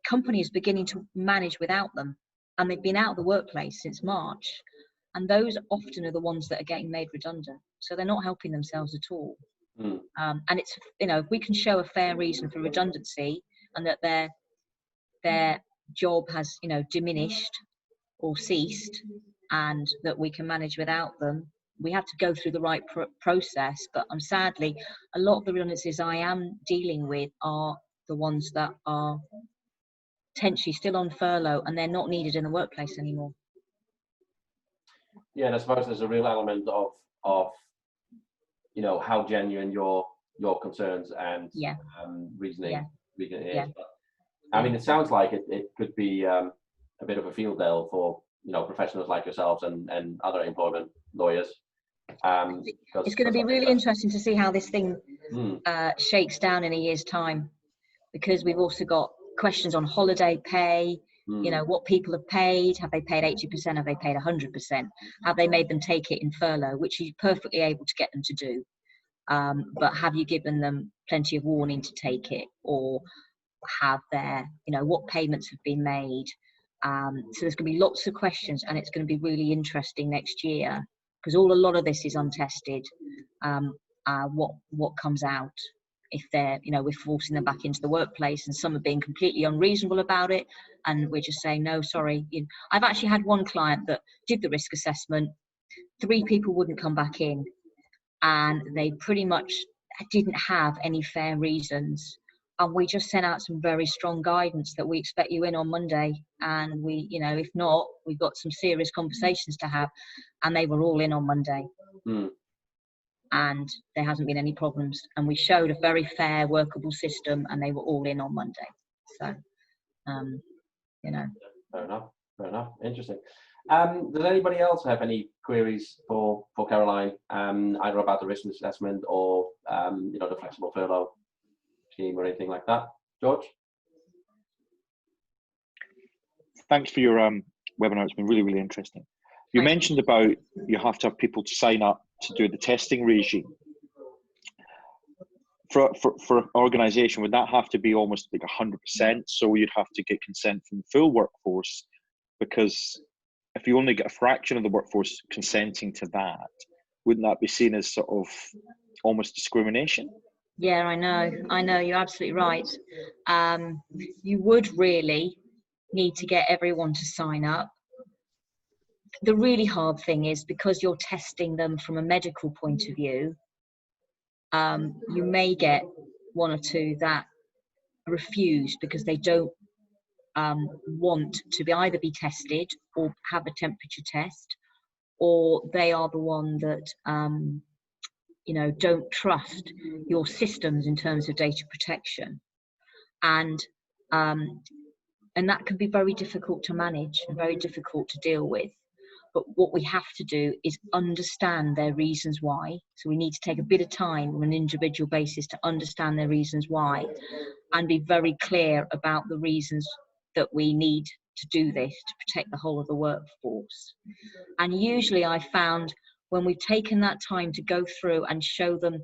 company is beginning to manage without them. And they've been out of the workplace since March. And those often are the ones that are getting made redundant. So they're not helping themselves at all. Mm. And it's, if we can show a fair reason for redundancy and that their job has, diminished or ceased, and that we can manage without them, we have to go through the right process. But sadly, a lot of the redundancies I am dealing with are the ones that are potentially still on furlough and they're not needed in the workplace anymore. Yeah, and I suppose there's a real element of how genuine your concerns and reasoning is. Yeah. But, I mean, it sounds like it could be a bit of a field day for professionals like yourselves and other employment lawyers. It's going to be really interesting to see how this thing shakes down in a year's time, because we've also got questions on holiday pay. What people have paid. Have they paid 80%? Have they paid 100%? Have they made them take it in furlough, which you're perfectly able to get them to do? But have you given them plenty of warning to take it, or have there, what payments have been made? So there's going to be lots of questions, and it's going to be really interesting next year, because a lot of this is untested. What comes out if they're, we're forcing them back into the workplace, and some are being completely unreasonable about it, and we're just saying no, sorry. I've actually had one client that did the risk assessment. 3 people wouldn't come back in, and they pretty much didn't have any fair reasons. And we just sent out some very strong guidance that we expect you in on Monday. And we, if not, we've got some serious conversations to have. And they were all in on Monday. And there hasn't been any problems. And we showed a very fair, workable system, and they were all in on Monday. So, Fair enough. Interesting. Does anybody else have any queries for Caroline, either about the risk assessment or the flexible furlough scheme or anything like that? George? Thanks for your webinar. It's been really, really interesting. You mentioned about you have to have people to sign up to do the testing regime. for an organisation, would that have to be almost like 100%? So you'd have to get consent from the full workforce, because if you only get a fraction of the workforce consenting to that, wouldn't that be seen as sort of almost discrimination? Yeah, I know, you're absolutely right. You would really need to get everyone to sign up. The really hard thing is, because you're testing them from a medical point of view, you may get one or two that refuse because they don't want to either be tested or have a temperature test, or they are the one that don't trust your systems in terms of data protection, and that can be very difficult to manage and very difficult to deal with. But what we have to do is understand their reasons why. So we need to take a bit of time on an individual basis to understand their reasons why, and be very clear about the reasons that we need to do this to protect the whole of the workforce. And usually I found, when we've taken that time to go through and show them,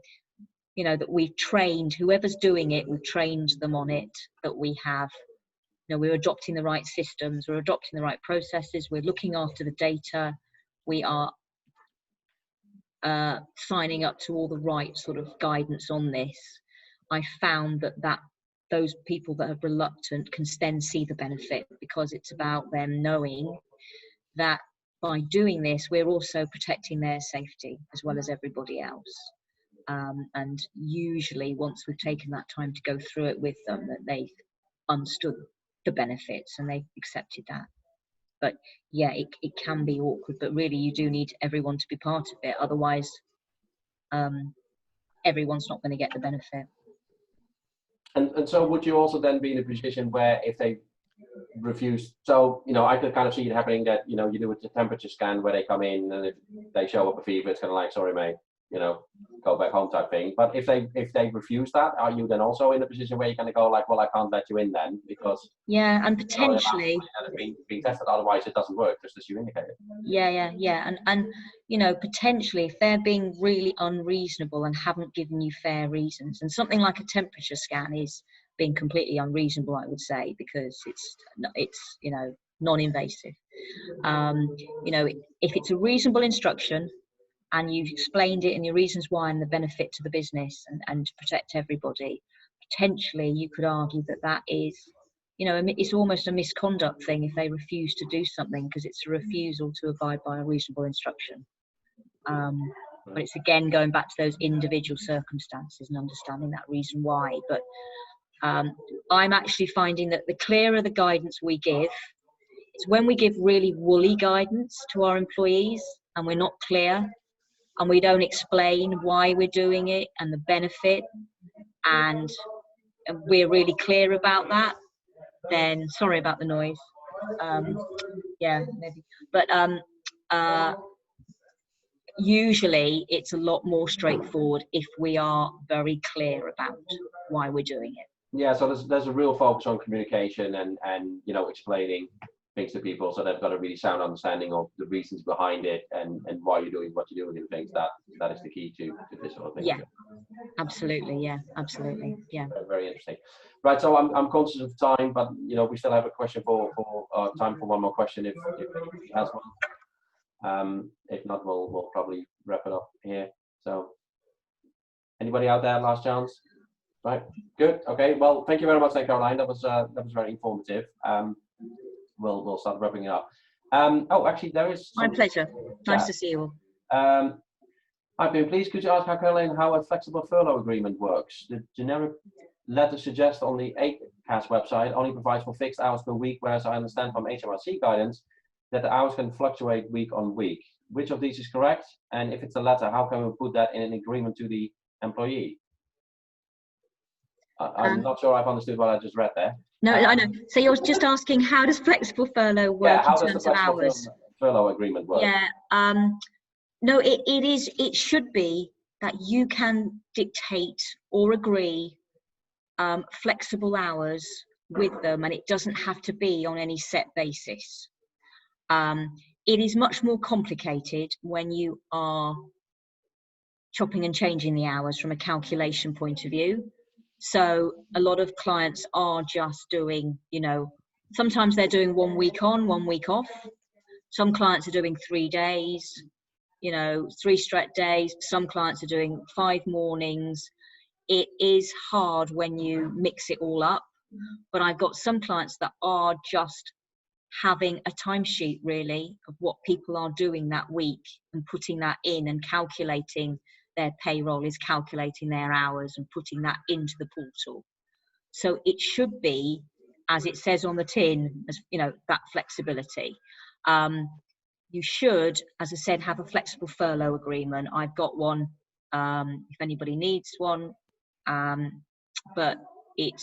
that we've trained, whoever's doing it, we've trained them on it, that we have, we're adopting the right systems, we're adopting the right processes, we're looking after the data, we are signing up to all the right sort of guidance on this. I found that those people that are reluctant can then see the benefit, because it's about them knowing that by doing this, we're also protecting their safety as well as everybody else. And usually once we've taken that time to go through it with them, that they've understood the benefits and they've accepted that. But yeah, it can be awkward, but really you do need everyone to be part of it. Otherwise, everyone's not going to get the benefit. And so would you also then be in a position where if they refuse, so I could kind of see it happening that you do a temperature scan where they come in, and if they show up a fever, it's kind of like, sorry mate, go back home type thing. But if they refuse that, are you then also in a position where you're going to go like, well, I can't let you in then, because and potentially being tested, otherwise it doesn't work, just as you indicated. And potentially if they're being really unreasonable and haven't given you fair reasons, and something like a temperature scan is being completely unreasonable, I would say, because it's non-invasive. If it's a reasonable instruction and you've explained it and your reasons why and the benefit to the business and to protect everybody, potentially you could argue that is, it's almost a misconduct thing if they refuse to do something, because it's a refusal to abide by a reasonable instruction. But it's again going back to those individual circumstances and understanding that reason why. But I'm actually finding that the clearer the guidance we give, it's when we give really woolly guidance to our employees and we're not clear and we don't explain why we're doing it and the benefit, and we're really clear about that, then sorry about the noise. Maybe. But usually it's a lot more straightforward if we are very clear about why we're doing it. Yeah, so there's a real focus on communication and explaining things to people, so they've got a really sound understanding of the reasons behind it and why you're doing what you're doing and things. That is the key to this sort of thing. Yeah, absolutely. Yeah, absolutely. Yeah. Very, very interesting. Right, so I'm conscious of time, but we still have a question for time for one more question if anybody has one. If not, we'll probably wrap it up here. So anybody out there, last chance? Right, good. Okay, well, thank you very much, Caroline. That was very informative. We'll start wrapping it up. Actually, there is my pleasure. Nice to see you all. I've been pleased. Could you ask Caroline how a flexible furlough agreement works? The generic letter suggests on the ACAS website only provides for fixed hours per week, whereas I understand from HMRC guidance that the hours can fluctuate week on week. Which of these is correct? And if it's the latter, how can we put that in an agreement to the employee? I'm not sure I've understood what I just read there. No, I know. So you're just asking, how does flexible furlough work in terms of hours? Furlough agreement work? Yeah. No, it should be that you can dictate or agree flexible hours with them, and it doesn't have to be on any set basis. It is much more complicated when you are chopping and changing the hours from a calculation point of view. So a lot of clients are just doing, you know, sometimes they're doing 1 week on, 1 week off. Some clients are doing 3 days, you know, 3 straight days. Some clients are doing 5 mornings. It is hard when you mix it all up, but I've got some clients that are just having a timesheet really of what people are doing that week and putting that in, and calculating their payroll is calculating their hours and putting that into the portal. So it should be, as it says on the tin, as you know, that flexibility. You should, as I said, have a flexible furlough agreement. I've got one, if anybody needs one, but it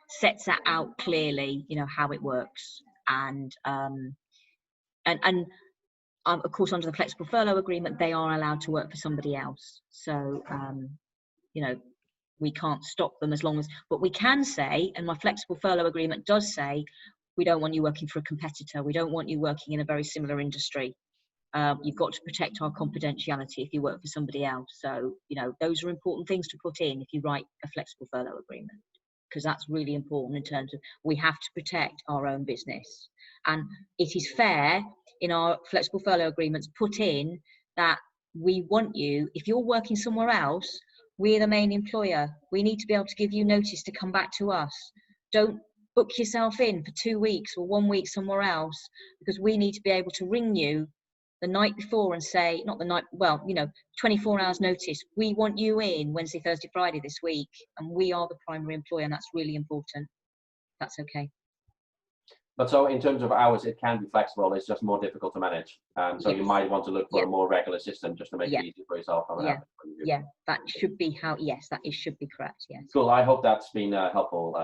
sets that out clearly, you know, how it works. And of course, under the flexible furlough agreement, they are allowed to work for somebody else. So, you know, we can't stop them as long as, but we can say, and my flexible furlough agreement does say, we don't want you working for a competitor. We don't want you working in a very similar industry. You've got to protect our confidentiality if you work for somebody else. So, you know, those are important things to put in if you write a flexible furlough agreement, because that's really important in terms of we have to protect our own business. And it is fair in our flexible furlough agreements put in that we want you, if you're working somewhere else, we're the main employer. We need to be able to give you notice to come back to us. Don't book yourself in for 2 weeks or 1 week somewhere else, because we need to be able to ring you the night before and say, not the night, well, you know, 24 hours notice. We want you in Wednesday, Thursday, Friday this week, and we are the primary employer, and that's really important. That's okay. But so in terms of hours, it can be flexible. It's just more difficult to manage. So Yes. you might want to look for Yeah. a more regular system just to make Yeah. it easy for yourself. Yeah, that should be how, yes, that should be correct, yes. Cool. I hope that's been helpful,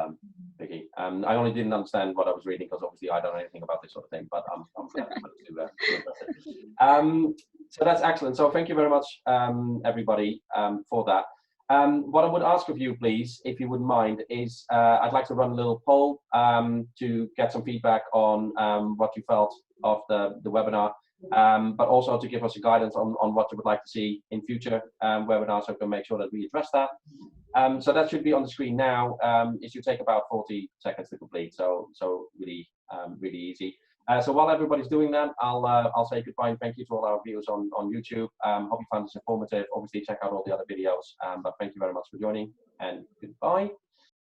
Vicky. I only didn't understand what I was reading because obviously I don't know anything about this sort of thing, but I'm glad to address it. So that's excellent. So thank you very much, everybody, for that. What I would ask of you, please, if you wouldn't mind, is I'd like to run a little poll to get some feedback on what you felt of the webinar, but also to give us a guidance on what you would like to see in future webinars, so we can make sure that we address that. So that should be on the screen now. It should take about 40 seconds to complete, so really, really easy. So while everybody's doing that, I'll say goodbye and thank you to all our viewers on YouTube. Hope you found this informative. Obviously, check out all the other videos. But thank you very much for joining, and goodbye.